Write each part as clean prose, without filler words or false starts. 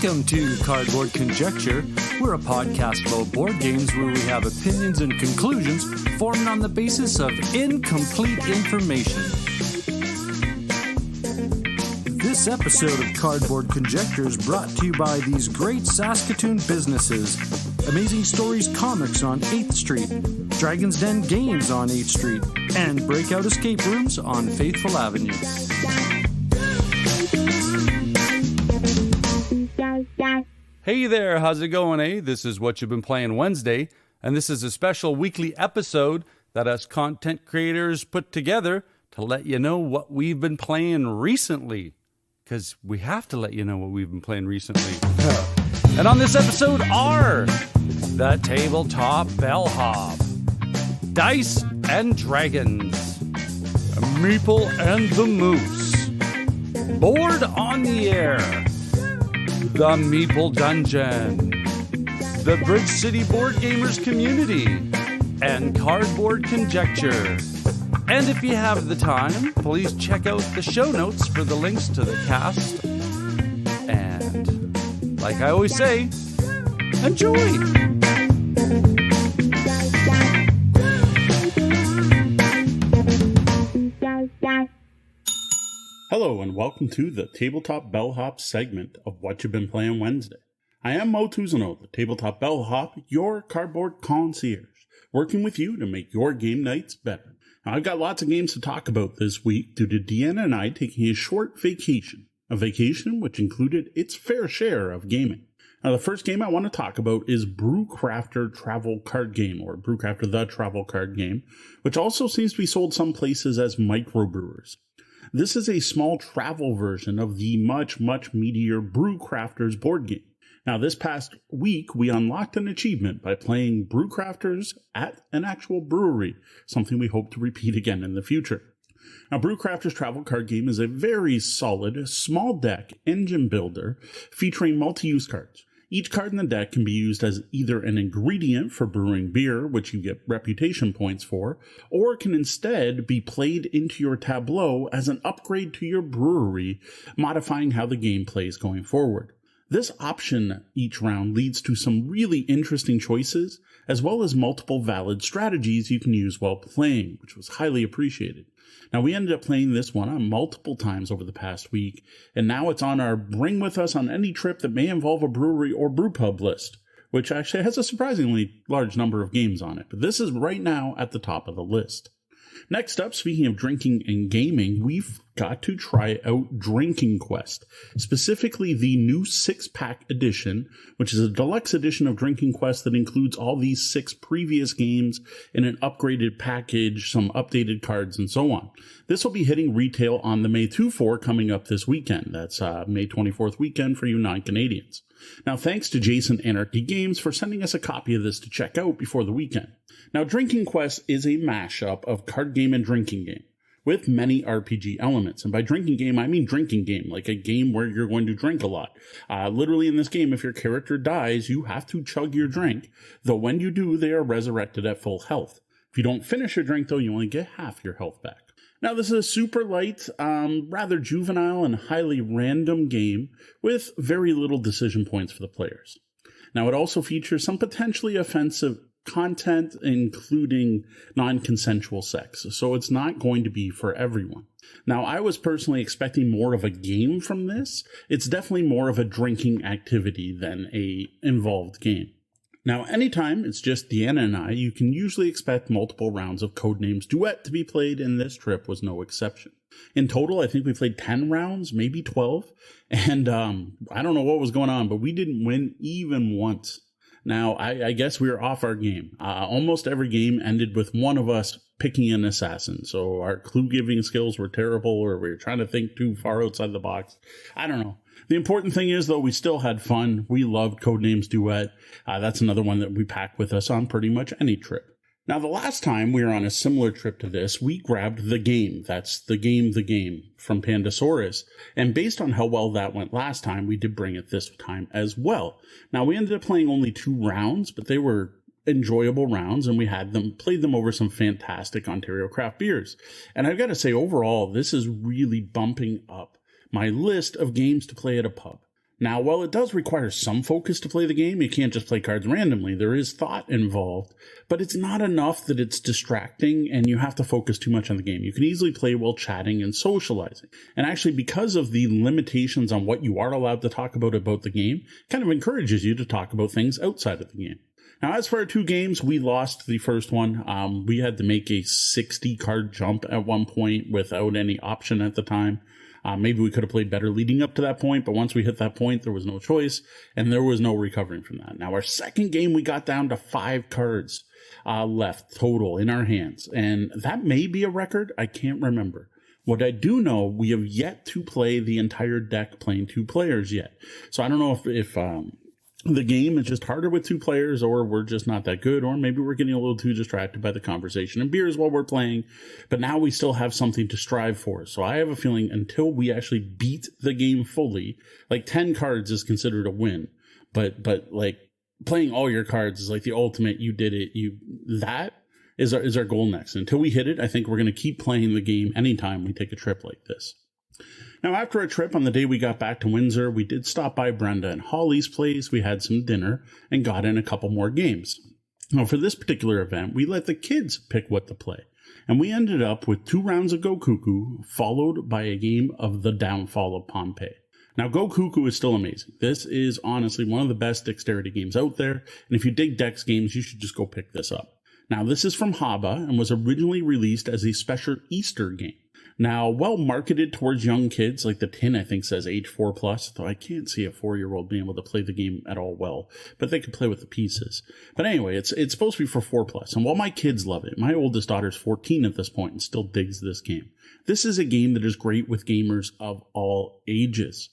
Welcome to Cardboard Conjecture. We're a podcast about board games where we have opinions and conclusions formed on the basis of incomplete information. This episode of Cardboard Conjecture is brought to you by these great Saskatoon businesses: Amazing Stories Comics on 8th Street, Dragon's Den Games on 8th Street, and Breakout Escape Rooms on Faithful Avenue. Hey there, how's it going, eh? This is What You've Been Playing Wednesday, and this is a special weekly episode that us content creators put together to let you know what we've been playing recently. Because we have to let you know what we've been playing recently. And on this episode are the Tabletop Bellhop, Dice and Dragons, Meeple and the Moose, Board on the Air, the Meeple Dungeon, the Bridge City Boardgamers Community, and Cardboard Conjecture. And if you have the time, please check out the show notes for the links to the cast. And, like I always say, enjoy! Hello and welcome to the Tabletop Bellhop segment of What You've Been Playing Wednesday. I am Moe T, the Tabletop Bellhop, your cardboard concierge, working with you to make your game nights better. Now, I've got lots of games to talk about this week due to Deanna and I taking a short vacation, a vacation which included its fair share of gaming. Now, the first game I want to talk about is Brewcrafter Travel Card Game, or Brewcrafter the Travel Card Game, which also seems to be sold some places as microbrewers. This is a small travel version of the much meatier Brewcrafters board game. Now, this past week, we unlocked an achievement by playing Brewcrafters at an actual brewery, something we hope to repeat again in the future. Now, Brewcrafters Travel Card Game is a very solid, small deck engine builder featuring multi-use cards. Each card in the deck can be used as either an ingredient for brewing beer, which you get reputation points for, or can instead be played into your tableau as an upgrade to your brewery, modifying how the game plays going forward. This option each round leads to some really interesting choices, as well as multiple valid strategies you can use while playing, which was highly appreciated. Now, we ended up playing this one on multiple times over the past week, and now it's on our Bring With Us on Any Trip That May Involve a Brewery or Brewpub list, which actually has a surprisingly large number of games on it, but this is right now at the top of the list. Next up, speaking of drinking and gaming, we've got to try out Drinking Quest, specifically the new 6-pack edition, which is a deluxe edition of Drinking Quest that includes all these 6 previous games in an upgraded package, some updated cards, and so on. This will be hitting retail on the May 2-4 coming up this weekend. That's May 24th weekend for you non-Canadians. Now, thanks to Jayson Anarchy Games for sending us a copy of this to check out before the weekend. Now, Drinking Quest is a mashup of card game and drinking game, with many RPG elements. And by drinking game, I mean drinking game, like a game where you're going to drink a lot. Literally in this game, if your character dies, you have to chug your drink, though when you do, they are resurrected at full health. If you don't finish your drink, though, you only get half your health back. Now, this is a super light, rather juvenile and highly random game with very little decision points for the players. Now, it also features some potentially offensive content, including non-consensual sex, so it's not going to be for everyone. Now, I was personally expecting more of a game from this. It's definitely more of a drinking activity than a involved game. Now, anytime it's just Deanna and I, you can usually expect multiple rounds of Codenames Duet to be played, and this trip was no exception. In total, I think we played 10 rounds, maybe 12, and I don't know what was going on, but we didn't win even once. Now, I guess we were off our game. Almost every game ended with one of us picking an assassin, so our clue-giving skills were terrible, or we were trying to think too far outside the box. I don't know. The important thing is, though, we still had fun. We loved Codenames Duet. That's another one that we pack with us on pretty much any trip. Now, the last time we were on a similar trip to this, we grabbed The Game. That's The Game from Pandasaurus. And based on how well that went last time, we did bring it this time as well. Now, we ended up playing only 2 rounds, but they were enjoyable rounds, and we played them over some fantastic Ontario craft beers. And I've got to say, overall, this is really bumping up my list of games to play at a pub. Now, while it does require some focus to play the game, you can't just play cards randomly. There is thought involved, but it's not enough that it's distracting and you have to focus too much on the game. You can easily play while chatting and socializing. And actually, because of the limitations on what you are allowed to talk about the game, it kind of encourages you to talk about things outside of the game. Now, as for our 2 games, we lost the first one. We had to make a 60 card jump at one point without any option at the time. Maybe we could have played better leading up to that point, but once we hit that point, there was no choice, and there was no recovering from that. Now, our second game, we got down to 5 cards left total in our hands, and that may be a record. I can't remember. What I do know, we have yet to play the entire deck playing 2 players yet. So I don't know if the game is just harder with 2 players, or we're just not that good, or maybe we're getting a little too distracted by the conversation and beers while we're playing. But now we still have something to strive for. So I have a feeling until we actually beat the game fully, like 10 cards is considered a win. But like playing all your cards is like the ultimate, you did it. That is our goal next. Until we hit it, I think we're going to keep playing the game anytime we take a trip like this. Now, after a trip on the day we got back to Windsor, we did stop by Brenda and Holly's place, we had some dinner, and got in a couple more games. Now, for this particular event, we let the kids pick what to play, and we ended up with 2 rounds of Go Cuckoo, followed by a game of The Downfall of Pompeii. Now, Go Cuckoo is still amazing. This is honestly one of the best dexterity games out there, and if you dig dex games, you should just go pick this up. Now, this is from Haba, and was originally released as a special Easter game. Now, well marketed towards young kids, like the tin I think says age 4+, though I can't see a 4-year-old being able to play the game at all well, but they could play with the pieces. But anyway, it's supposed to be for 4+, and while my kids love it, my oldest daughter's 14 at this point and still digs this game. This is a game that is great with gamers of all ages.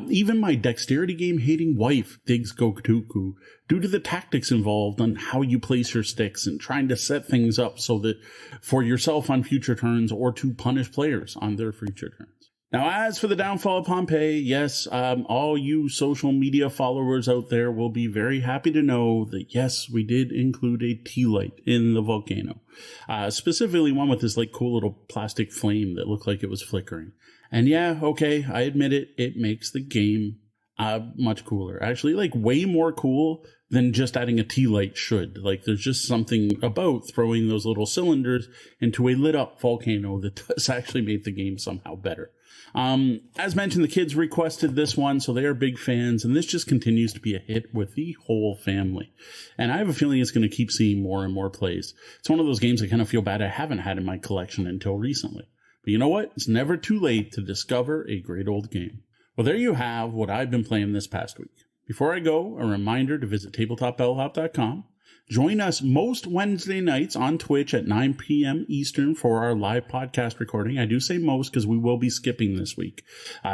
Even my dexterity game hating wife digs Go Cuckoo due to the tactics involved on how you place your sticks and trying to set things up so that for yourself on future turns or to punish players on their future turns. Now, as for The Downfall of Pompeii, yes, all you social media followers out there will be very happy to know that, yes, we did include a tea light in the volcano. Specifically one with this like cool little plastic flame that looked like it was flickering. And yeah, okay, I admit it, it makes the game much cooler. Actually, like way more cool than just adding a tea light should. Like there's just something about throwing those little cylinders into a lit up volcano that does actually make the game somehow better. As mentioned, the kids requested this one, so they are big fans, and this just continues to be a hit with the whole family. And I have a feeling it's going to keep seeing more and more plays. It's one of those games I kind of feel bad I haven't had in my collection until recently. But you know what? It's never too late to discover a great old game. Well, there you have what I've been playing this past week. Before I go, a reminder to visit tabletopbellhop.com. Join us most Wednesday nights on Twitch at 9 p.m. Eastern for our live podcast recording. I do say most because we will be skipping this week.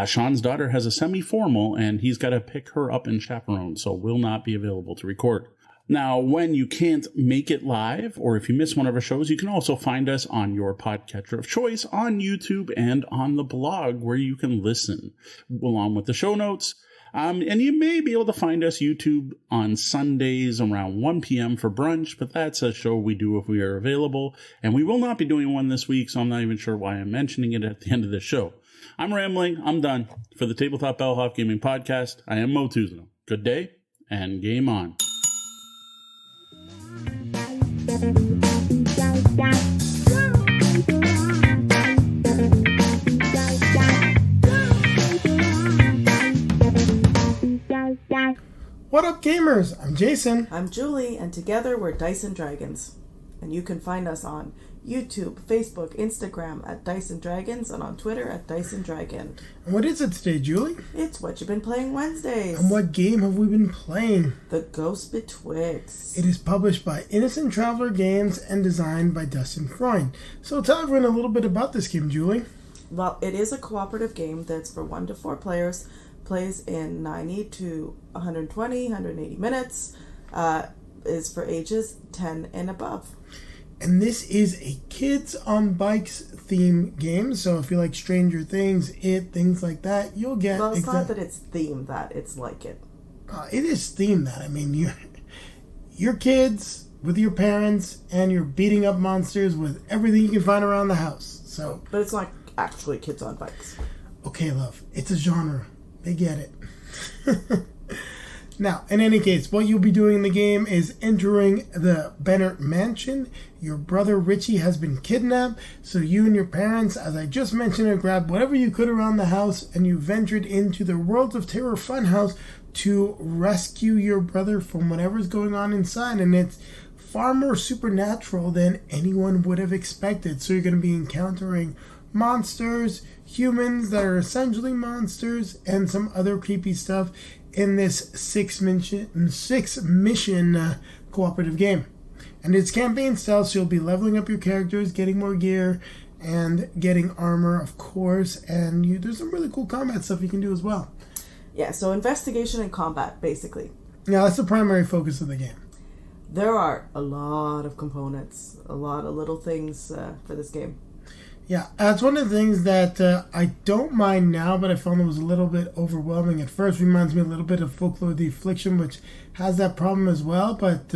Sean's daughter has a semi-formal, and he's got to pick her up and chaperone, so will not be available to record. Now, when you can't make it live, or if you miss one of our shows, you can also find us on your podcatcher of choice, on YouTube, and on the blog, where you can listen, along with the show notes. And you may be able to find us YouTube on Sundays around 1 p.m. for brunch, but that's a show we do if we are available. And we will not be doing one this week, so I'm not even sure why I'm mentioning it at the end of this show. I'm rambling. I'm done. For the Tabletop Bellhop Gaming Podcast, I am Moe T. Good day, and game on. What up, gamers? I'm Jayson. I'm Julie, and together we're Dice and Dragons. And you can find us on YouTube, Facebook, Instagram at Dice and Dragons, and on Twitter at Dice and Dragon. And what is it today, Julie? It's What You Been Playing Wednesdays. And what game have we been playing? The Ghost Betwixt. It is published by Innocent Traveler Games and designed by Dustin Freund. So tell everyone a little bit about this game, Julie. Well, it is a cooperative game that's for 1 to 4 players. Plays in 90 to 120, 180 minutes. Is for ages 10 and above. And this is a Kids on Bikes theme game. So if you like Stranger Things, things like that, you'll get... Well, it's not that it's themed that, it's like it. It is themed that. I mean, you're kids with your parents, and you're beating up monsters with everything you can find around the house. So, but it's not actually Kids on Bikes. Okay, love. It's a genre. They get it. Now, in any case, what you'll be doing in the game is entering the Bennett Mansion. Your brother Richie has been kidnapped, so you and your parents, as I just mentioned, have grabbed whatever you could around the house, and you ventured into the Worlds of Terror Funhouse to rescue your brother from whatever's going on inside, and it's far more supernatural than anyone would have expected. So you're going to be encountering monsters, humans that are essentially monsters, and some other creepy stuff in this six mission cooperative game. And it's campaign style, so you'll be leveling up your characters, getting more gear, and getting armor, of course. And there's some really cool combat stuff you can do as well. Yeah, so investigation and combat, basically. Yeah, that's the primary focus of the game. There are a lot of components, a lot of little things for this game. Yeah, that's one of the things that I don't mind now, but I found it was a little bit overwhelming at first. Reminds me a little bit of Folklore the Affliction, which has that problem as well, but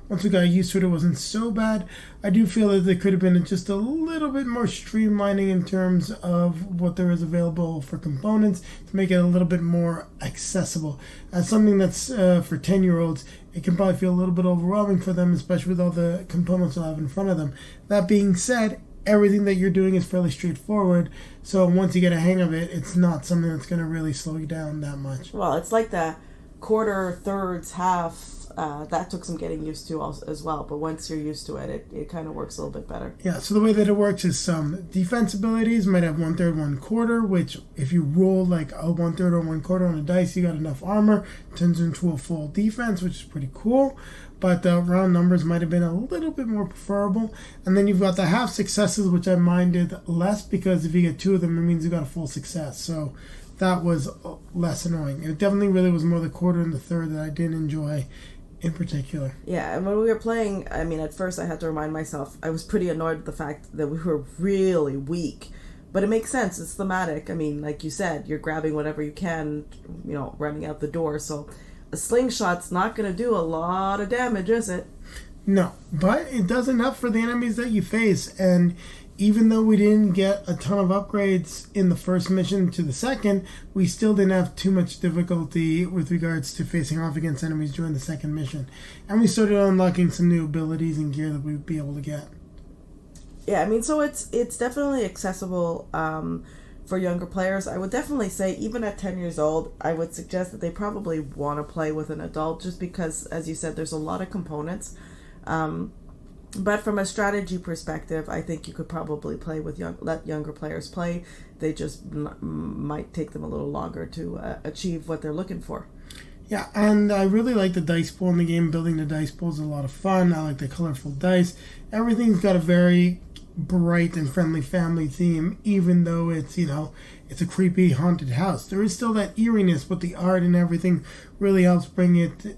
once we got used to it, it wasn't so bad. I do feel that there could have been just a little bit more streamlining in terms of what there is available for components to make it a little bit more accessible. As something that's for 10-year-olds, it can probably feel a little bit overwhelming for them, especially with all the components they'll have in front of them. That being said, everything that you're doing is fairly straightforward, so once you get a hang of it, it's not something that's going to really slow you down that much. Well, it's like the quarter, thirds, half, that took some getting used to as well, but once you're used to it, it kind of works a little bit better. Yeah, so the way that it works is some defense abilities might have 1/3, 1/4, which if you roll like a 1/3 or 1/4 on a dice, you got enough armor, turns into a full defense, which is pretty cool. But the round numbers might have been a little bit more preferable. And then you've got the half successes, which I minded less because if you get 2 of them, it means you got a full success. So that was less annoying. It definitely really was more the 1/4 and the 1/3 that I didn't enjoy in particular. Yeah, and when we were playing, I mean, at first I had to remind myself, I was pretty annoyed with the fact that we were really weak. But it makes sense. It's thematic. I mean, like you said, you're grabbing whatever you can, running out the door. So a slingshot's not going to do a lot of damage, is it? No, but it does enough for the enemies that you face. And even though we didn't get a ton of upgrades in the first mission to the second, we still didn't have too much difficulty with regards to facing off against enemies during the second mission. And we started unlocking some new abilities and gear that we'd be able to get. Yeah, I mean, so it's definitely accessible for younger players. I would definitely say, even at 10 years old, I would suggest that they probably want to play with an adult, just because, as you said, there's a lot of components. But from a strategy perspective, I think you could probably play with let younger players play. They just might take them a little longer to achieve what they're looking for. Yeah, and I really like the dice pool in the game. Building the dice pool is a lot of fun. I like the colorful dice. Everything's got a very bright and friendly family theme, even though it's a creepy haunted house. There is still that eeriness, but the art and everything really helps bring it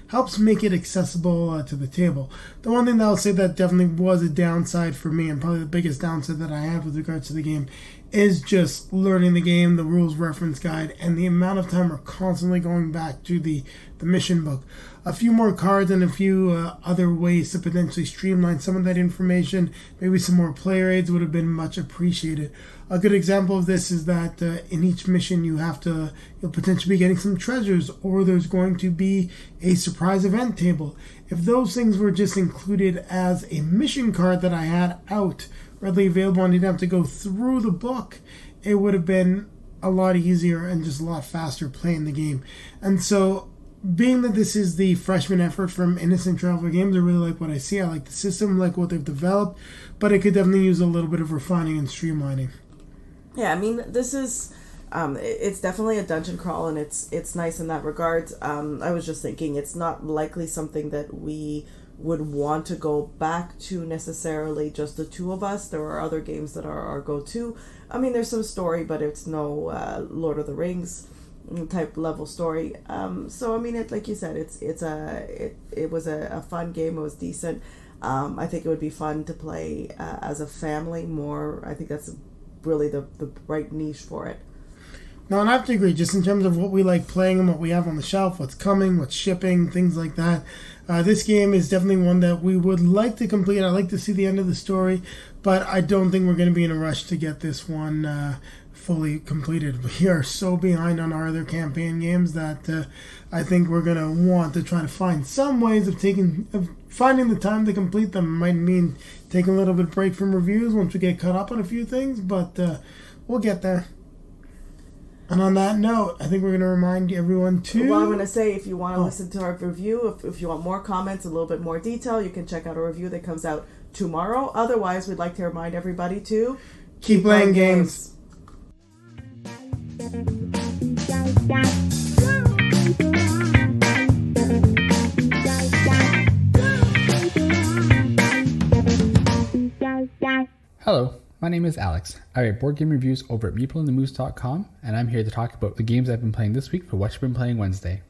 helps make it accessible to the table. The one thing that I'll say that definitely was a downside for me, and probably the biggest downside that I had with regards to the game, is just learning the game, the rules reference guide, and the amount of time we're constantly going back to the mission book. A few more cards and a few other ways to potentially streamline some of that information, maybe some more player aids would have been much appreciated. A good example of this is that in each mission you'll potentially be getting some treasures, or there's going to be a surprise event table. If those things were just included as a mission card that I had out, readily available, and didn't have to go through the book, it would have been a lot easier and just a lot faster playing the game. And so, being that this is the freshman effort from Innocent Traveler Games, I really like what I see. I like the system, like what they've developed, but it could definitely use a little bit of refining and streamlining. Yeah, I mean, this is it's definitely a dungeon crawl, and it's nice in that regard. I was just thinking, it's not likely something that we would want to go back to necessarily, just the two of us. There are other games that are our go-to. I mean, there's some story, but it's no Lord of the Rings type level story. So I mean, like you said, it was a fun game. It was decent. I think it would be fun to play as a family more. I think that's really the right niche for it. No, and I have to agree, just in terms of what we like playing and what we have on the shelf, what's coming, what's shipping, things like that. This game is definitely one that we would like to complete. I'd like to see the end of the story, but I don't think we're going to be in a rush to get this one fully completed. We are so behind on our other campaign games that I think we're going to want to try to find some ways of finding the time to complete them. Might mean taking a little bit of break from reviews once we get caught up on a few things, but we'll get there. And on that note, I think we're going to remind everyone to... Well, I'm going to say, if you want to listen to our review, if you want more comments, a little bit more detail, you can check out a review that comes out tomorrow. Otherwise, we'd like to remind everybody to... Keep playing games. Hello, my name is Alex. I write board game reviews over at MeepleandTheMoose.com, and I'm here to talk about the games I've been playing this week for Whatcha Been Playing Wednesday.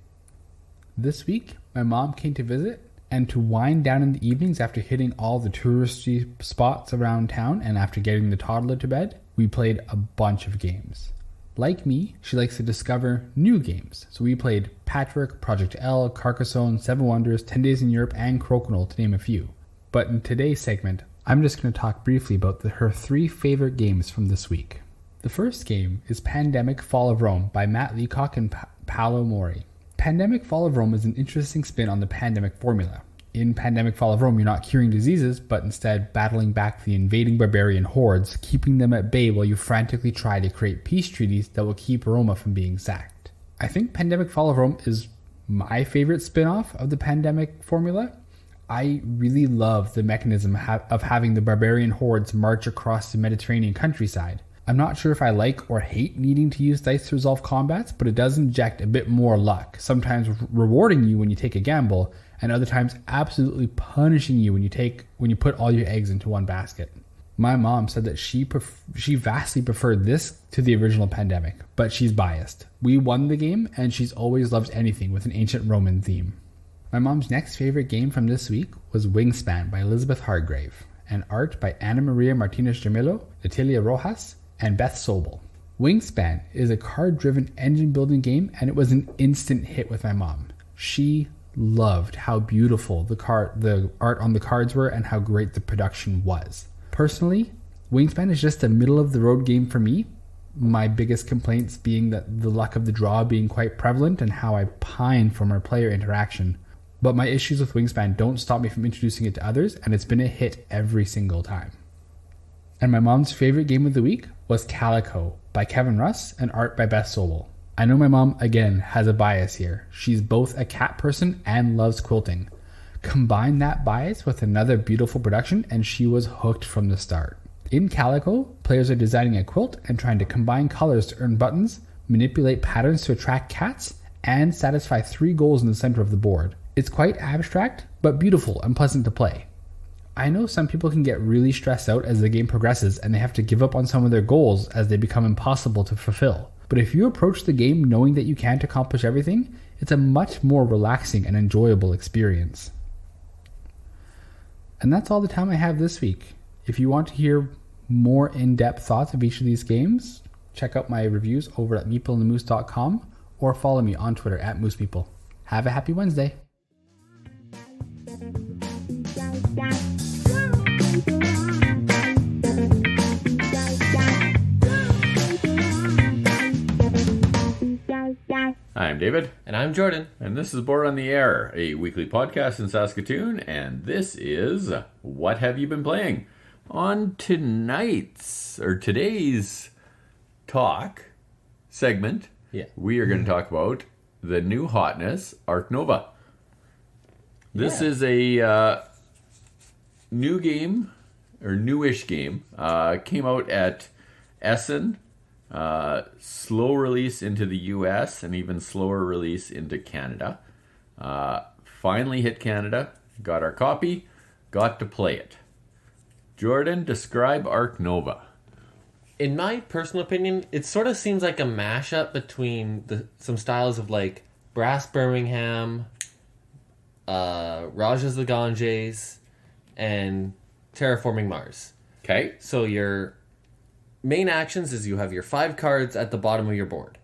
This week, my mom came to visit, and to wind down in the evenings after hitting all the touristy spots around town and after getting the toddler to bed, we played a bunch of games. Like me, she likes to discover new games. So we played Patchwork, Project L, Carcassonne, Seven Wonders, 10 Days in Europe, and Crokinole, to name a few. But in today's segment, I'm just going to talk briefly about her 3 favorite games from this week. The first game is Pandemic Fall of Rome by Matt Leacock and Paolo Mori. Pandemic Fall of Rome is an interesting spin on the pandemic formula. In Pandemic Fall of Rome, you're not curing diseases, but instead battling back the invading barbarian hordes, keeping them at bay while you frantically try to create peace treaties that will keep Roma from being sacked. I think Pandemic Fall of Rome is my favorite spin-off of the pandemic formula. I really love the mechanism of having the barbarian hordes march across the Mediterranean countryside. I'm not sure if I like or hate needing to use dice to resolve combats, but it does inject a bit more luck, sometimes rewarding you when you take a gamble, and other times absolutely punishing you when you put all your eggs into one basket. My mom said that she vastly preferred this to the original Pandemic, but she's biased. We won the game, and she's always loved anything with an ancient Roman theme. My mom's next favorite game from this week was Wingspan by Elizabeth Hargrave, and art by Ana Maria Martinez Jamillo, Natalia Rojas, and Beth Sobel. Wingspan is a card-driven engine-building game, and it was an instant hit with my mom. She loved how beautiful the art on the cards were and how great the production was. Personally, Wingspan is just a middle-of-the-road game for me, my biggest complaints being that the luck of the draw being quite prevalent and how I pine for more player interaction. But my issues with Wingspan don't stop me from introducing it to others, and it's been a hit every single time. And my mom's favorite game of the week was Calico by Kevin Russ and art by Beth Sobel. I know my mom, again, has a bias here. She's both a cat person and loves quilting. Combine that bias with another beautiful production and she was hooked from the start. In Calico, players are designing a quilt and trying to combine colors to earn buttons, manipulate patterns to attract cats, and satisfy 3 goals in the center of the board. It's quite abstract, but beautiful and pleasant to play. I know some people can get really stressed out as the game progresses and they have to give up on some of their goals as they become impossible to fulfill. But if you approach the game knowing that you can't accomplish everything, it's a much more relaxing and enjoyable experience. And that's all the time I have this week. If you want to hear more in-depth thoughts of each of these games, check out my reviews over at MeepleandTheMoose.com or follow me on Twitter at MooseMeeple. Have a happy Wednesday. I'm David. And I'm Jordan. And this is Board on the Air, a weekly podcast in Saskatoon. And this is What Have You Been Playing? On today's talk segment, we are going to talk about the new hotness, Ark Nova. This is a new game, or newish game. Came out at Essen. Slow release into the US and even slower release into Canada. Finally hit Canada, got our copy, got to play it. Jordan, describe Ark Nova. In my personal opinion, it sort of seems like a mashup between some styles of like Brass Birmingham, Rajas the Ganges, and Terraforming Mars. Okay. So your main actions is you have your 5 cards at the bottom of your board.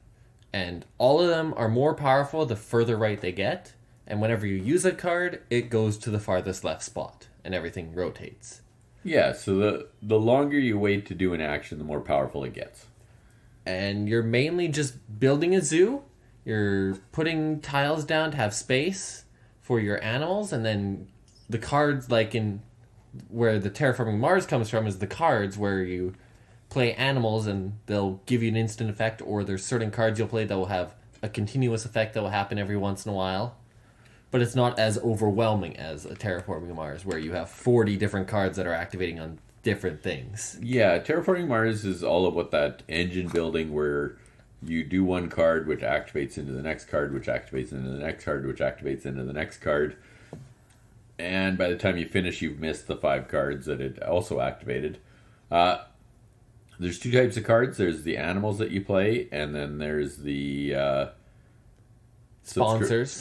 And all of them are more powerful the further right they get. And whenever you use a card, it goes to the farthest left spot. And everything rotates. Yeah, so the longer you wait to do an action, the more powerful it gets. and you're mainly just building a zoo. You're putting tiles down to have space for your animals, and then the cards, like in where the Terraforming Mars comes from, is the cards where you play animals and they'll give you an instant effect, or there's certain cards you'll play that will have a continuous effect that will happen every once in a while. But it's not as overwhelming as a Terraforming Mars, where you have 40 different cards that are activating on different things. Yeah, Terraforming Mars is all about that engine building where you do one card, which activates into the next card, which activates into the next card, which activates into the next card. And by the time you finish, you've missed the 5 cards that it also activated. There's 2 types of cards. There's the animals that you play, and then there's the sponsors.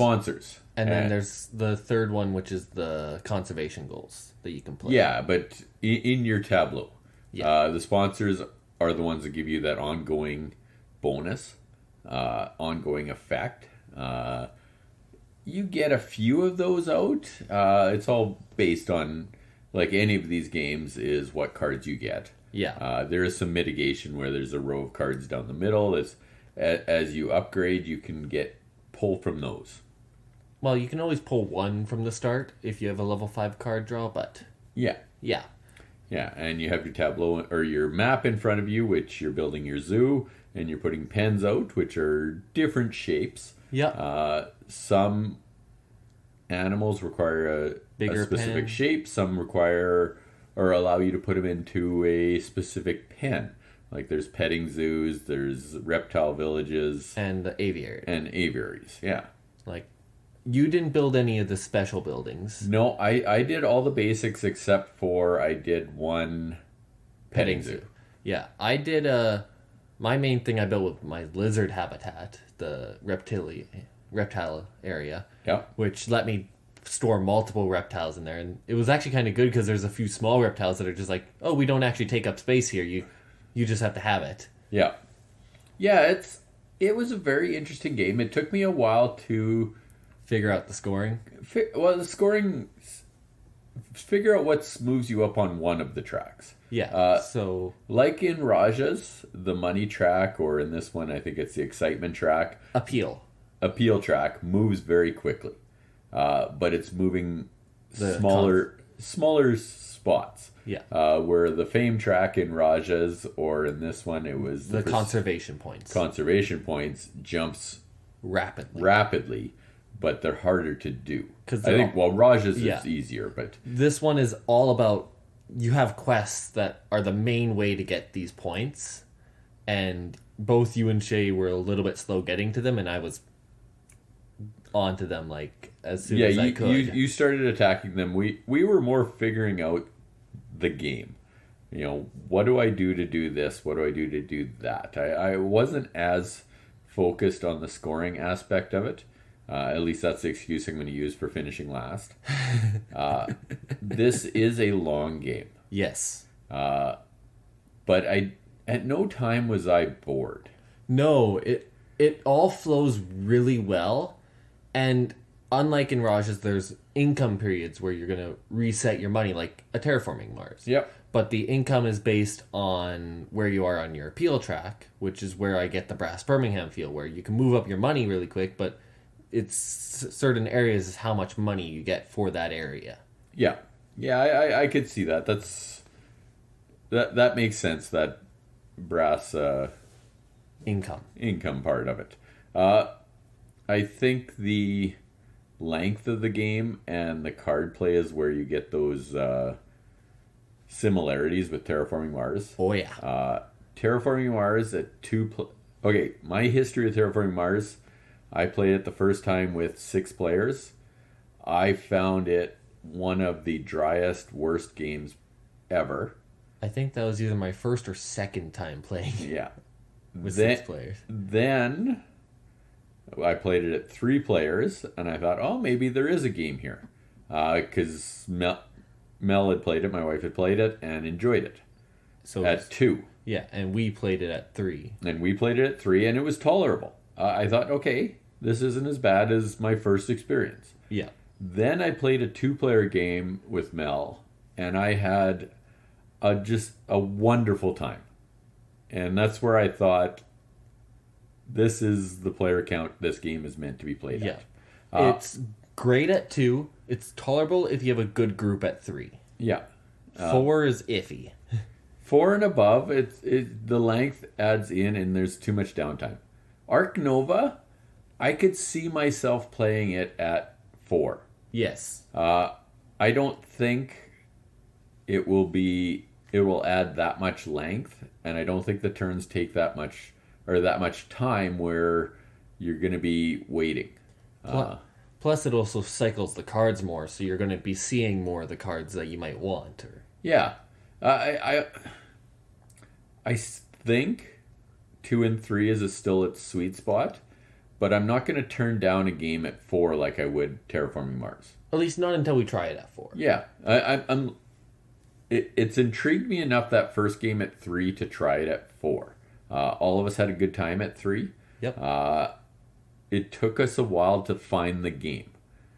And then there's the third one, which is the conservation goals that you can play. Yeah, but in your tableau. Yeah. The sponsors are the ones that give you that ongoing bonus, ongoing effect. You get a few of those out. It's all based on, like any of these games, is what cards you get. Yeah. There is some mitigation where there's a row of cards down the middle. As you upgrade, you can pull from those. Well, you can always pull one from the start if you have a level 5 card draw, but... Yeah. Yeah. Yeah, and you have your tableau, or your map in front of you, which you're building your zoo, and you're putting pens out, which are different shapes. Yeah. Some animals require a specific pen. shape. Some require or allow you to put them into a specific pen. Like there's petting zoos, there's reptile villages. And the aviary. And aviaries, yeah. Like, you didn't build any of the special buildings. No, I did all the basics except for I did one petting zoo. Yeah, I did my main thing I built with my lizard habitat, the reptile area. Yeah. Which let me store multiple reptiles in there, and it was actually kind of good because there's a few small reptiles that are just like, oh, we don't actually take up space here. You just have to have it. Yeah. Yeah, it was a very interesting game. It took me a while to figure out the scoring. The scoring, figure out what moves you up on one of the tracks. Yeah. So like in Raja's, the money track, or in this one, I think it's the excitement track. Appeal track moves very quickly, but it's moving smaller spots. Yeah. Where the fame track in Raja's, or in this one, it was the conservation points. Conservation points jumps rapidly, but they're harder to do. I think Raja's is easier, but this one is all about, you have quests that are the main way to get these points, and both you and Shay were a little bit slow getting to them, and I was onto them like as soon as I could. You started attacking them. We were more figuring out the game. You know, what do I do to do this? What do I do to do that? I wasn't as focused on the scoring aspect of it. At least that's the excuse I'm going to use for finishing last. This is a long game. Yes. But at no time was I bored. No, it all flows really well. And unlike in Raja's, there's income periods where you're going to reset your money, like a Terraforming Mars. Yep. But the income is based on where you are on your appeal track, which is where I get the Brass Birmingham feel, where you can move up your money really quick, but it's certain areas is how much money you get for that area. Yeah. Yeah, I could see that. That makes sense, that brass income part of it. I think the length of the game and the card play is where you get those similarities with Terraforming Mars. Oh yeah. Terraforming Mars at okay, my history of Terraforming Mars, I played it the first time with 6 players. I found it one of the driest, worst games ever. I think that was either my first or second time playing. Yeah. With 6 players. Then I played it at 3 players, and I thought, oh, maybe there is a game here. Because Mel had played it, my wife had played it, and enjoyed it. So at 2. Yeah, and we played it at 3. And we played it at 3, and it was tolerable. I thought, okay, this isn't as bad as my first experience. Yeah. Then I played a 2-player game with Mel, and I had just a wonderful time. And that's where I thought, this is the player count this game is meant to be played Yeah. at. It's great at 2. It's tolerable if you have a good group at 3. Yeah. 4 is iffy. 4 and above, the length adds in and there's too much downtime. Arc Nova, I could see myself playing it at 4. Yes. I don't think it will add that much length, and I don't think the turns take that much time where you're going to be waiting. Plus, it also cycles the cards more, so you're going to be seeing more of the cards that you might want. Yeah. I think 2 and 3 is still its sweet spot, but I'm not going to turn down a game at 4 like I would Terraforming Mars. At least not until we try it at 4. Yeah. It's intrigued me enough that first game at 3 to try it at 4. All of us had a good time at 3. Yep. It took us a while to find the game,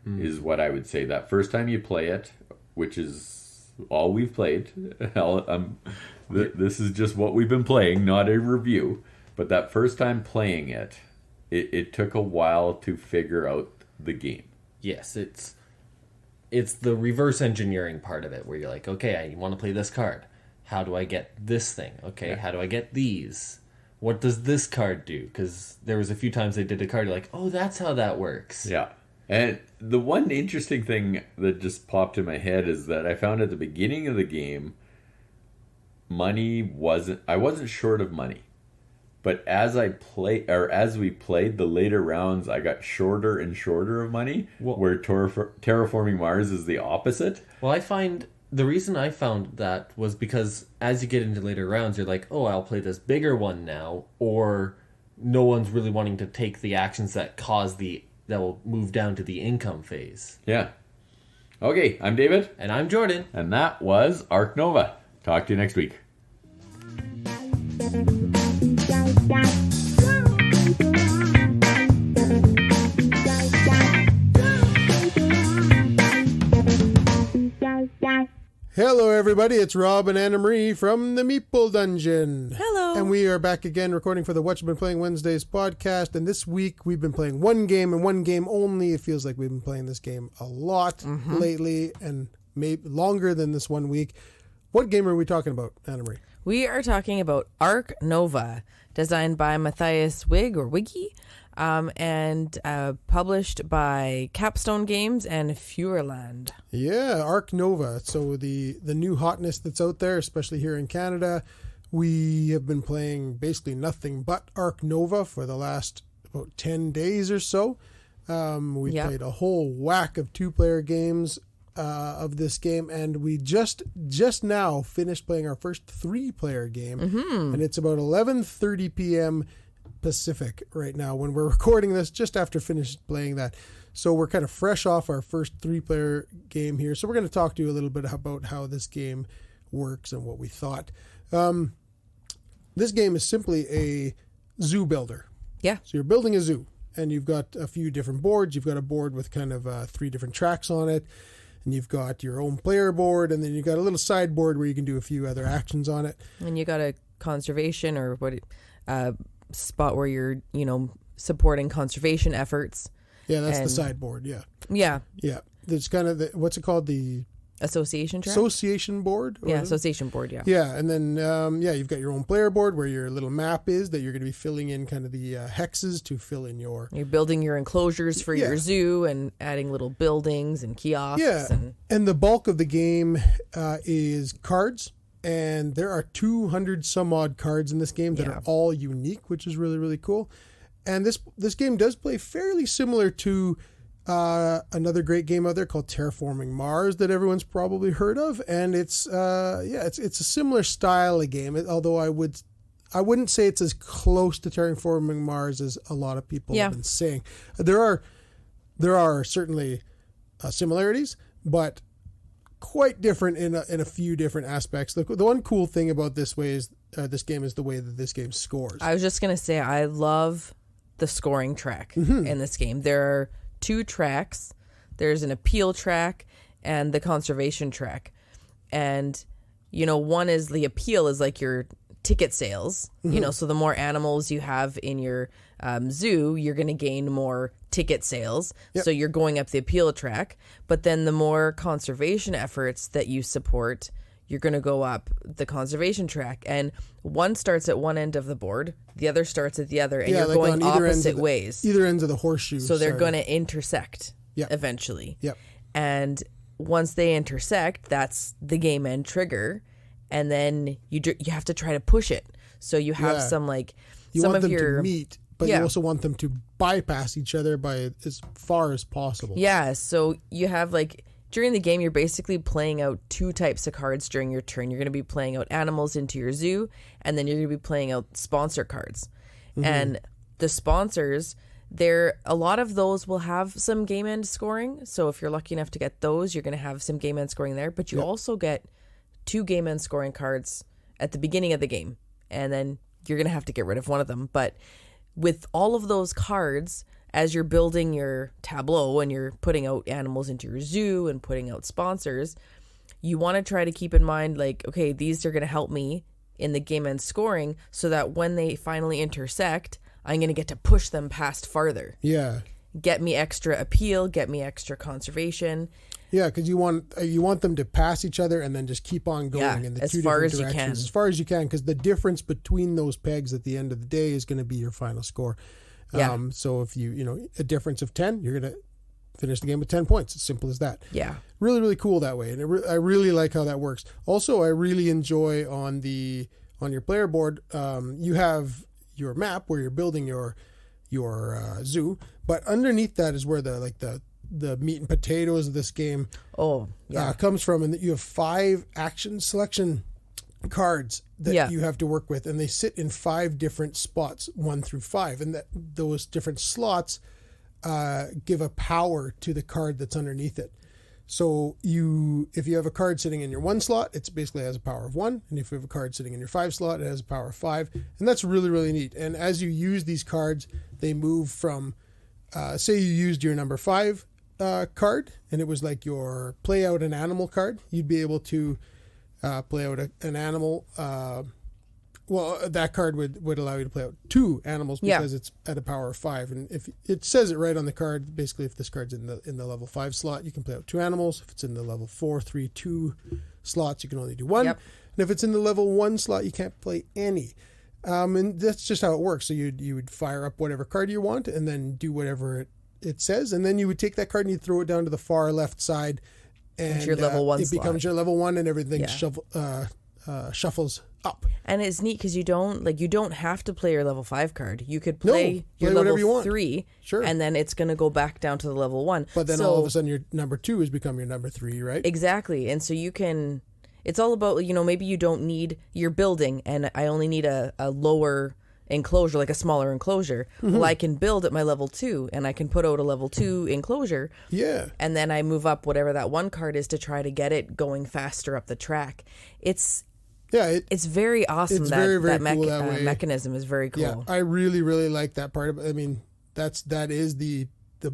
is what I would say. That first time you play it, which is all we've played. This is just what we've been playing, not a review. But that first time playing it, it took a while to figure out the game. Yes, it's the reverse engineering part of it, where you're like, okay, I want to play this card. How do I get this thing? Okay, Yeah. how do I get these? What does this card do? Because there was a few times they did a card, you're like, oh, that's how that works. Yeah. And the one interesting thing that just popped in my head is that I found at the beginning of the game, I wasn't short of money. But as we played the later rounds, I got shorter and shorter of money, where Terraforming Mars is the opposite. Well, I find the reason I found that was because as you get into later rounds, you're like, oh, I'll play this bigger one now, or no one's really wanting to take the actions that will move down to the income phase. Yeah. Okay, I'm David. And I'm Jordan. And that was Arc Nova. Talk to you next week. Hello, everybody. It's Robb and Anna Marie from the Meeple Dungeon. Hello. And we are back again recording for the Whatcha Been Playing Wednesdays podcast. And this week we've been playing one game and one game only. It feels like we've been playing this game a lot lately and maybe longer than this 1 week. What game are we talking about, Anna Marie? We are talking about Arc Nova, designed by Matthias Wiggy, and published by Capstone Games and Feuerland. Yeah, Arc Nova. So the new hotness that's out there, especially here in Canada. We have been playing basically nothing but Arc Nova for the last about 10 days or so. We played a whole whack of 2-player games of this game, and we just now finished playing our first 3-player game, and it's about 11:30 p.m. Pacific right now when we're recording this, just after finished playing that. So we're kind of fresh off our first 3-player game here, so we're going to talk to you a little bit about how this game works and what we thought. This game is simply a zoo builder. Yeah. So you're building a zoo, and you've got a few different boards. You've got a board with kind of 3 different tracks on it, and you've got your own player board, and then you've got a little sideboard where you can do a few other actions on it. And you got a conservation or spot where you're, supporting conservation efforts. Yeah, that's the sideboard, yeah. Yeah. Yeah. There's kind of what's it called? The Association track? Association board? Yeah, association board, yeah. Yeah, and then, you've got your own player board where your little map is that you're going to be filling in kind of the hexes to fill in your... You're building your enclosures for your zoo and adding little buildings and kiosks. Yeah, and the bulk of the game is cards, and there are 200 some odd cards in this game that are all unique, which is really, really cool. And this game does play fairly similar to... another great game out there called Terraforming Mars that everyone's probably heard of, and it's a similar style of game. Although I wouldn't say it's as close to Terraforming Mars as a lot of people have been saying. There are certainly similarities, but quite different in a few different aspects. The one cool thing about this game is the way that this game scores. I was just gonna say I love the scoring track in this game. There are 2 tracks. There's an appeal track and the conservation track. And, one is the appeal is like your ticket sales. You know, so the more animals you have in your zoo, you're going to gain more ticket sales. So you're going up the appeal track. But then the more conservation efforts that you support, you're going to go up the conservation track. And one starts at one end of the board, the other starts at the other, and you're like going on opposite ways. Either ends of the horseshoe. So they're going to intersect eventually. Yep. And once they intersect, that's the game end trigger. And then you have to try to push it. So you have some like you some want of them your to meet, but you also want them to bypass each other by as far as possible. Yeah, so you have like during the game, you're basically playing out two types of cards during your turn. You're going to be playing out animals into your zoo, and then you're going to be playing out sponsor cards. And the sponsors, a lot of those will have some game end scoring. So if you're lucky enough to get those, you're going to have some game end scoring there. But you also get 2 game end scoring cards at the beginning of the game, and then you're going to have to get rid of one of them. But with all of those cards, as you're building your tableau and you're putting out animals into your zoo and putting out sponsors, you want to try to keep in mind, like, okay, these are going to help me in the game end scoring so that when they finally intersect, I'm going to get to push them past farther. Yeah. Get me extra appeal, get me extra conservation. Yeah, because you want them to pass each other and then just keep on going in the two different directions as far as you can, because the difference between those pegs at the end of the day is going to be your final score. So if a difference of 10, you're going to finish the game with 10 points. It's simple as that. Yeah. Really, really cool that way. And I really like how that works. Also, I really enjoy on your player board, you have your map where you're building your zoo, but underneath that is where the meat and potatoes of this game comes from, and that you have 5 action selection cards that you have to work with, and they sit in 5 different spots, 1 through 5, and that those different slots give a power to the card that's underneath it. So if you have a card sitting in your 1 slot, it basically has a power of 1, and if you have a card sitting in your 5 slot, it has a power of 5, and that's really, really neat. And as you use these cards, they move from say you used your number 5 card, and it was like your play out an animal card, you'd be able to play out an animal. That card would allow you to play out 2 animals because it's at a power of 5. And if it says it right on the card, basically if this card's in the level 5 slot, you can play out 2 animals. If it's in the level 4, 3, 2 slots, you can only do 1. And if it's in the level 1 slot, you can't play any. And that's just how it works. So you would fire up whatever card you want and then do whatever it says. And then you would take that card and you throw it down to the far left side. And your level 1 it slot. Becomes your level 1, and everything shuffles up. And it's neat because you don't have to play your level 5 card. You could play your level 3, and then it's going to go back down to the level 1. But then all of a sudden your number 2 has become your number 3, right? Exactly. And so you can. It's all about, maybe you don't need your building, and I only need a lower enclosure, like a smaller enclosure. Well, I can build at my level 2, and I can put out a level 2 enclosure. Yeah. And then I move up whatever that 1 card is to try to get it going faster up the track. It's very awesome. It's that very, very that cool that way. Mechanism is very cool. Yeah, I really, really like that part of it. I mean, that is the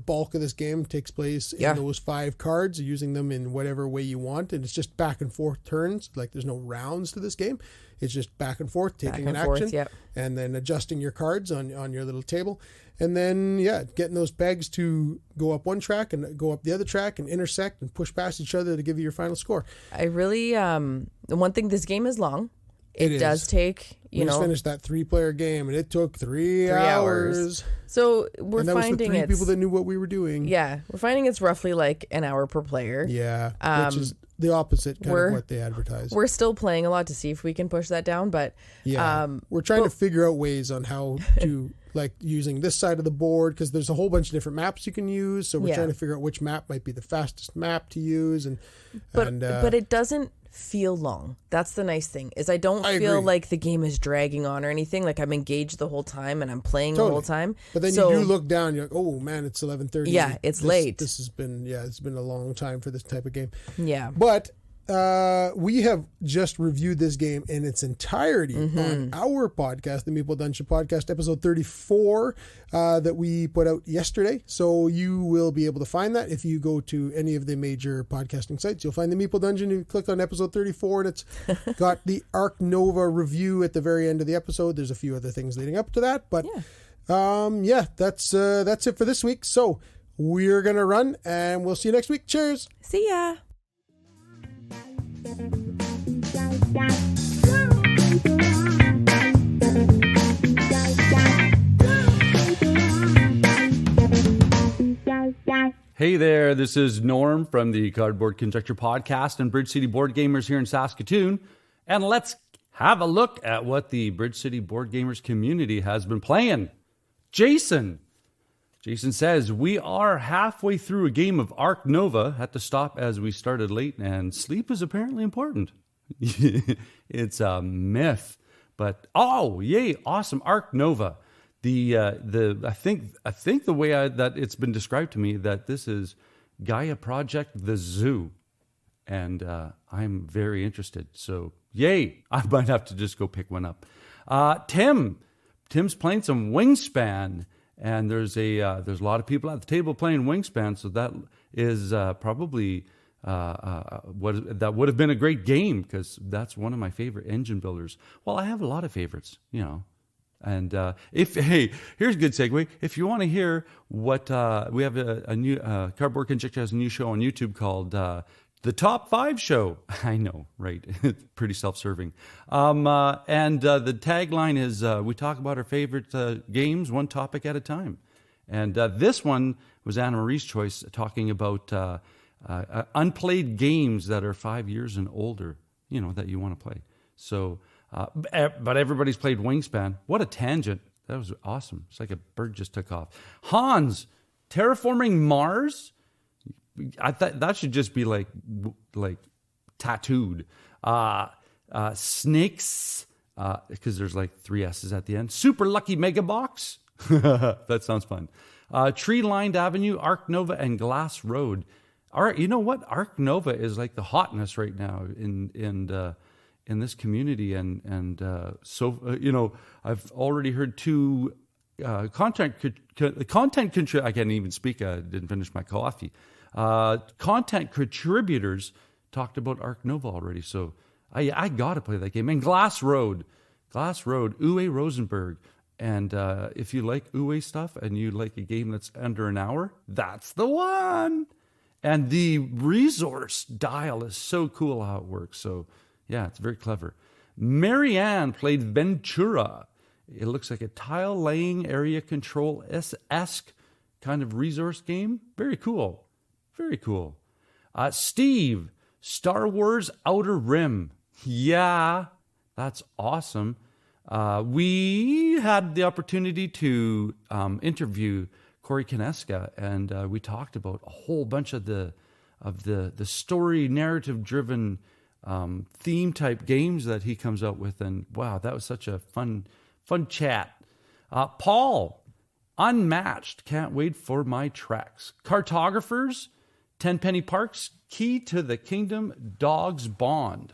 bulk of this game takes place in those 5 cards, using them in whatever way you want, and it's just back and forth turns. Like, there's no rounds to this game. It's just back and forth, taking an action, and then adjusting your cards on your little table, and then getting those pegs to go up one track and go up the other track and intersect and push past each other to give you your final score. I really the one thing, this game is long. It does take, we just finished that 3-player game, and it took 3 hours. So we're finding was with 3 people that knew what we were doing. Yeah, we're finding it's roughly like an hour per player. Yeah, which is the opposite kind of what they advertise. We're still playing a lot to see if we can push that down, but we're trying to figure out ways on how to like using this side of the board, because there's a whole bunch of different maps you can use. So we're trying to figure out which map might be the fastest map to use, but it doesn't feel long. That's the nice thing, is I don't feel like the game is dragging on or anything. Like, I'm engaged the whole time and I'm playing the whole time. But then you do look down, you're like, oh man, it's 11:30. Yeah, it's late. This has been it's been a long time for this type of game. Yeah. But we have just reviewed this game in its entirety on our podcast, the Meeple Dungeon Podcast, episode 34, that we put out yesterday. So you will be able to find that if you go to any of the major podcasting sites. You'll find the Meeple Dungeon. You click on episode 34, and it's got the Arc Nova review at the very end of the episode. There's a few other things leading up to that, but that's it for this week. So we're gonna run, and we'll see you next week. Cheers. See ya. Hey there, this is Norm from the Cardboard Conjecture podcast and Bridge City Board Gamers here in Saskatoon. And let's have a look at what the Bridge City Board Gamers community has been playing. Jayson says, we are halfway through a game of Arc Nova. Had to stop as we started late, and sleep is apparently important. It's a myth. But, oh, yay, awesome. Arc Nova. I think the way that it's been described to me, that this is Gaia Project the Zoo, and I'm very interested. So yay! I might have to just go pick one up. Tim's playing some Wingspan, and there's a lot of people at the table playing Wingspan, so that is probably that would have been a great game, because that's one of my favorite engine builders. Well, I have a lot of favorites, you know. And here's a good segue. If you want to hear what we have a new Cardboard Conjecture has a new show on YouTube called The Top 5 Show. I know, right? Pretty self-serving. And the tagline is we talk about our favorite games, one topic at a time. And this one was Anna Marie's choice, talking about unplayed games that are 5 years and older, you know, that you want to play. So. But everybody's played Wingspan. What a tangent. That was awesome. It's like a bird just took off. Hans, terraforming Mars? I thought that should just be like tattooed. Snakes, because there's like 3 S's at the end. Super Lucky Mega Box. That sounds fun. Tree Lined Avenue, Arc Nova, and Glass Road. You know what? Arc Nova is like the hotness right now in this community, and you know, I've already heard 2 content I can't even speak. I didn't finish my coffee. Content contributors talked about Arc Nova already, so I gotta play that game. And Glass Road, Uwe Rosenberg. And if you like Uwe stuff and you like a game that's under an hour, that's the one. And the resource dial is so cool how it works. So yeah, it's very clever. Marianne played Ventura. It looks like a tile-laying area control-esque kind of resource game. Very cool. Very cool. Steve, Star Wars Outer Rim. Yeah, that's awesome. We had the opportunity to interview Corey Kineska, and we talked about a whole bunch of the story narrative-driven theme type games that he comes out with, and wow, that was such a fun chat. Paul, Unmatched, can't wait for my tracks. Cartographers, Tenpenny Parks, Key to the Kingdom, Dog's Bond.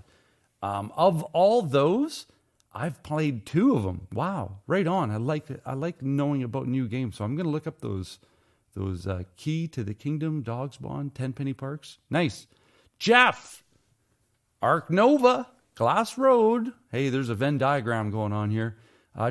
Of all those, I've played 2 of them. Wow, right on. I like knowing about new games, so I'm going to look up those Key to the Kingdom, Dog's Bond, Tenpenny Parks. Nice. Jeff, Arc Nova, Glass Road. Hey, there's a Venn diagram going on here.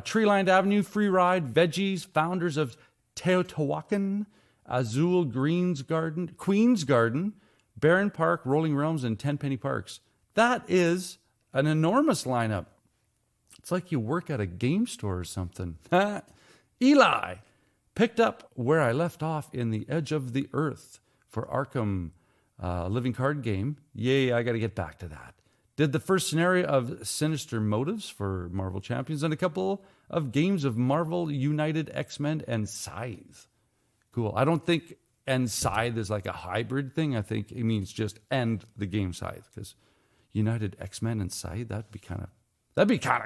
Tree Lined Avenue, Free Ride, Veggies, Founders of Teotihuacan, Azul Queen's Garden, Barren Park, Rolling Realms, and Tenpenny Parks. That is an enormous lineup. It's like you work at a game store or something. Eli picked up where I left off in the Edge of the Earth for Arkham living card game. Yay, I got to get back to that. Did the first scenario of Sinister Motives for Marvel Champions and a couple of games of Marvel United X-Men and Scythe. Cool. I don't think and Scythe is like a hybrid thing. I think it means just end the game Scythe, because United X-Men and Scythe, that'd be kind of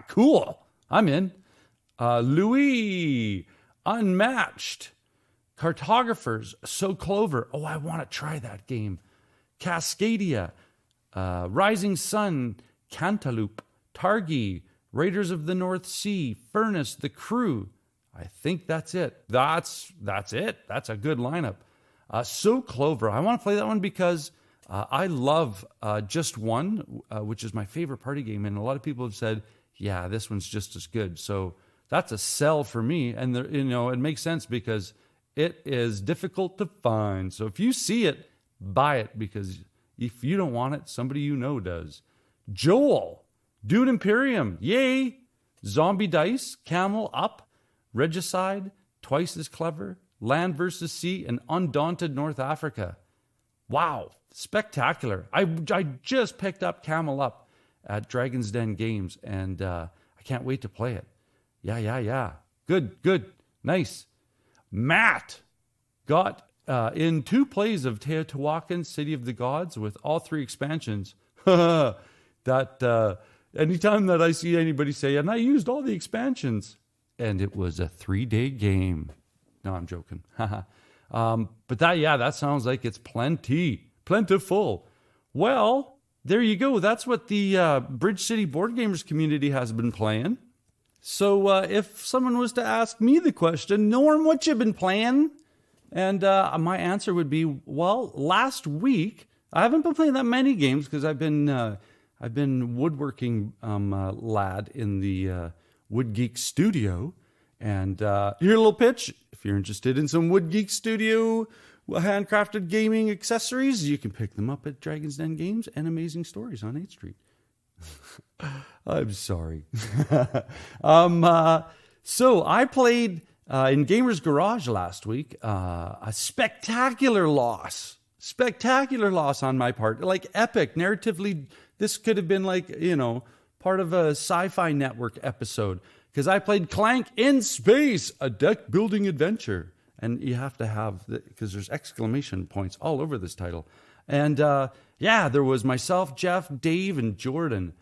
cool. I'm in. Louis, Unmatched, Cartographers, So Clover. Oh, I want to try that game. Cascadia, Rising Sun, Cantaloupe, Targi, Raiders of the North Sea, Furnace, The Crew. I think that's it. That's it. That's a good lineup. So Clover. I want to play that one because I love Just One, which is my favorite party game. And a lot of people have said, yeah, this one's just as good. So that's a sell for me. And, it makes sense because it is difficult to find. So if you see it, buy it, because if you don't want it, somebody you know does. Joel, Dune Imperium, yay. Zombie Dice, Camel Up, Regicide, Twice as Clever, Land versus Sea, and Undaunted North Africa. Wow, spectacular. I just picked up Camel Up at Dragon's Den Games, and I can't wait to play it. Yeah. Good. Nice. Matt got in 2 plays of Teotihuacan, City of the Gods, with all 3 expansions. That anytime that I see anybody say, and I used all the expansions, and it was a 3-day game. No, I'm joking. But that sounds like it's plentiful. Well, there you go. That's what the Bridge City Board Gamers community has been playing. So if someone was to ask me the question, Norm, what you been playing? And my answer would be, well, last week, I haven't been playing that many games because I've been woodworking lad in the Wood Geek Studio. And here a little pitch. If you're interested in some Wood Geek Studio handcrafted gaming accessories, you can pick them up at Dragon's Den Games and Amazing Stories on 8th Street. I'm sorry. So I played in Gamer's Garage last week, a spectacular loss on my part, like epic narratively. This could have been like, part of a Sci-Fi Network episode, because I played Clank in Space, a deck building adventure. And you have to have, because there's exclamation points all over this title. And there was myself, Jeff, Dave, and Jordan.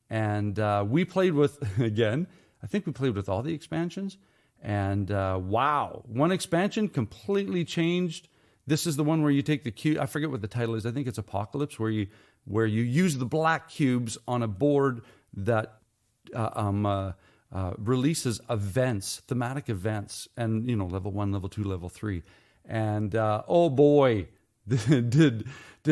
And we played with, again, I think we played with all the expansions. And wow, one expansion completely changed. This is the one where you take the cube. I forget what the title is. I think it's Apocalypse, where you use the black cubes on a board that releases events, thematic events, and level 1, level 2, level 3. And oh boy, did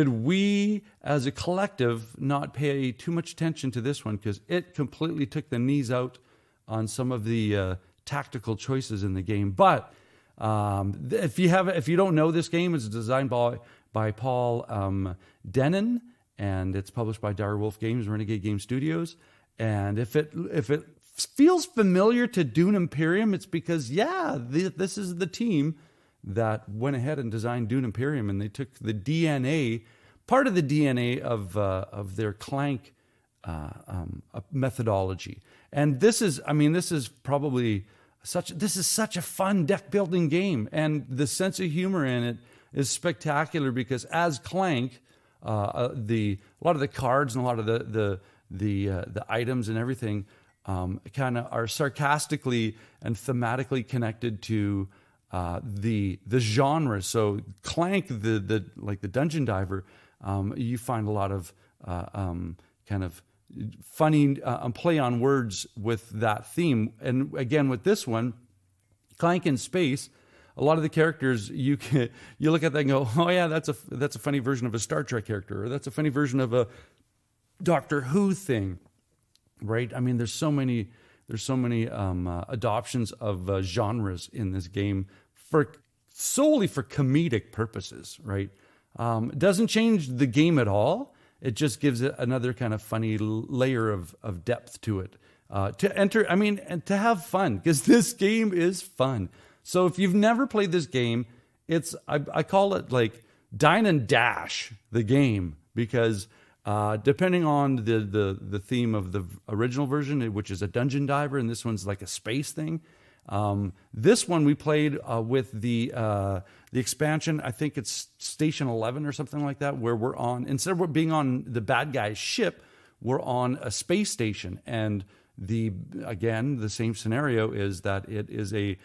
we as a collective not pay too much attention to this one, because it completely took the knees out on some of the tactical choices in the game. But if you don't know this game, it's designed by Paul Denon, and it's published by Direwolf Games, Renegade Game Studios. And if it feels familiar to Dune Imperium, it's because this is the team that went ahead and designed Dune Imperium, and they took the DNA, part of the DNA of their Clank methodology. And this is such a fun deck building game, and the sense of humor in it is spectacular, because as Clank, a lot of the cards and a lot of the items and everything kind of are sarcastically and thematically connected to the genre. So Clank, like the Dungeon Diver, you find a lot of kind of funny play on words with that theme. And again, with this one, Clank in Space, a lot of the characters you look at that and go, oh yeah, that's a funny version of a Star Trek character, or that's a funny version of a Doctor Who thing, right? I mean, there's so many adoptions of genres in this game solely for comedic purposes, right? It doesn't change the game at all. It just gives it another kind of funny layer of depth to it. To enter, and to have fun, because this game is fun. So if you've never played this game, I call it like Dine and Dash the game, because depending on the theme of the original version, which is a dungeon diver, and this one's like a space thing. This one we played with the expansion. I think it's Station 11 or something like that, where we're on, instead of being on the bad guy's ship, we're on a space station. And the same scenario is that it is a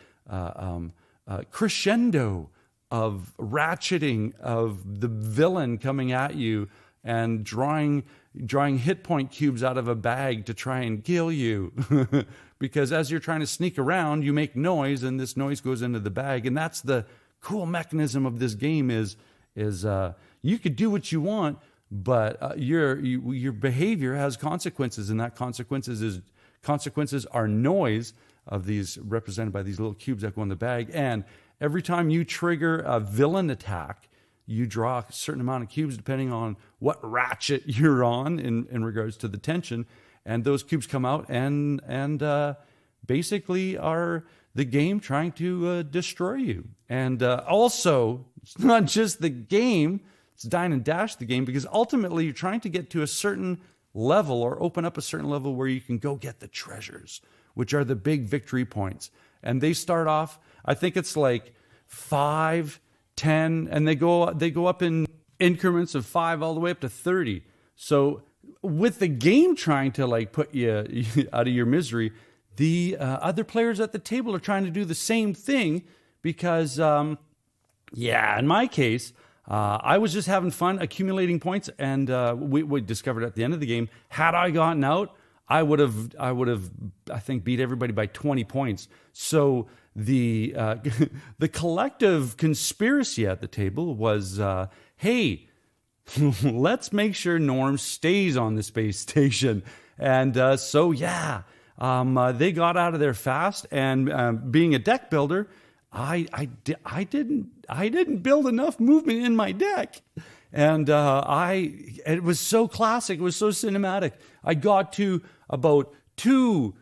crescendo of ratcheting of the villain coming at you and drawing hit point cubes out of a bag to try and kill you. Because as you're trying to sneak around, you make noise, and this noise goes into the bag. And that's the cool mechanism of this game is you could do what you want, but your behavior has consequences, and that consequences are noise of these represented by these little cubes that go in the bag. And every time you trigger a villain attack, you draw a certain amount of cubes depending on what ratchet you're on in regards to the tension. And those cubes come out and basically are the game trying to destroy you. And also, it's not just the game, it's dine and dash the game, because ultimately you're trying to get to a certain level or open up a certain level where you can go get the treasures, which are the big victory points. And they start off, I think it's like 5, 10, and they go up in increments of 5 all the way up to 30. So with the game trying to like put you out of your misery, the other players at the table are trying to do the same thing because, in my case, I was just having fun accumulating points, and we discovered at the end of the game, had I gotten out, I would have, I think, beat everybody by 20 points. So the collective conspiracy at the table was, hey, let's make sure Norm stays on the space station. And they got out of there fast. And being a deck builder, I didn't build enough movement in my deck. And it was so classic. It was so cinematic. I got to about two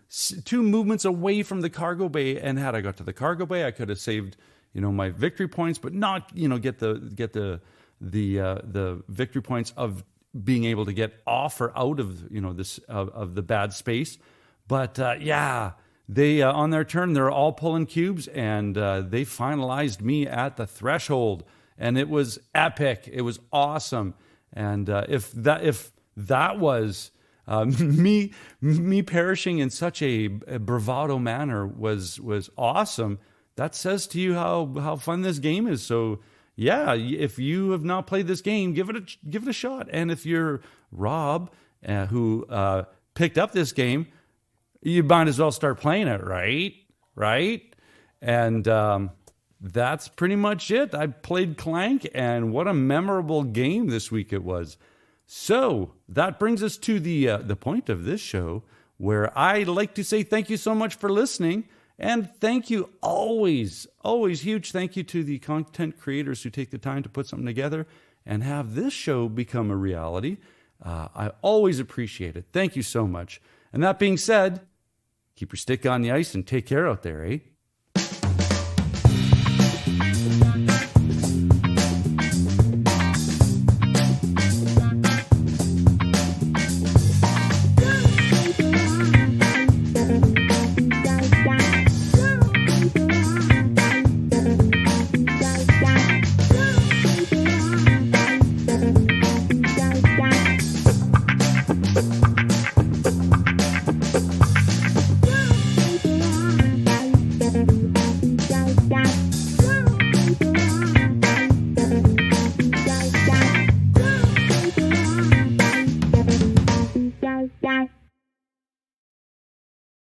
movements away from the cargo bay, and had I got to the cargo bay, I could have saved, my victory points, but not, get the victory points of being able to get off or out of, this of the bad space. But they on their turn, they're all pulling cubes, and they finalized me at the threshold. And it was epic. It was awesome. And if that was me perishing in such a bravado manner was awesome, that says to you how fun this game is. So yeah, if you have not played this game, give it a shot. And if you're Robb, who picked up this game, you might as well start playing it, right? And that's pretty much it. I played Clank, and what a memorable game this week it was. So that brings us to the point of this show, where I like to say thank you so much for listening, and thank you always huge thank you to the content creators who take the time to put something together and have this show become a reality. I always appreciate it. Thank you so much. And that being said, keep your stick on the ice and take care out there, eh?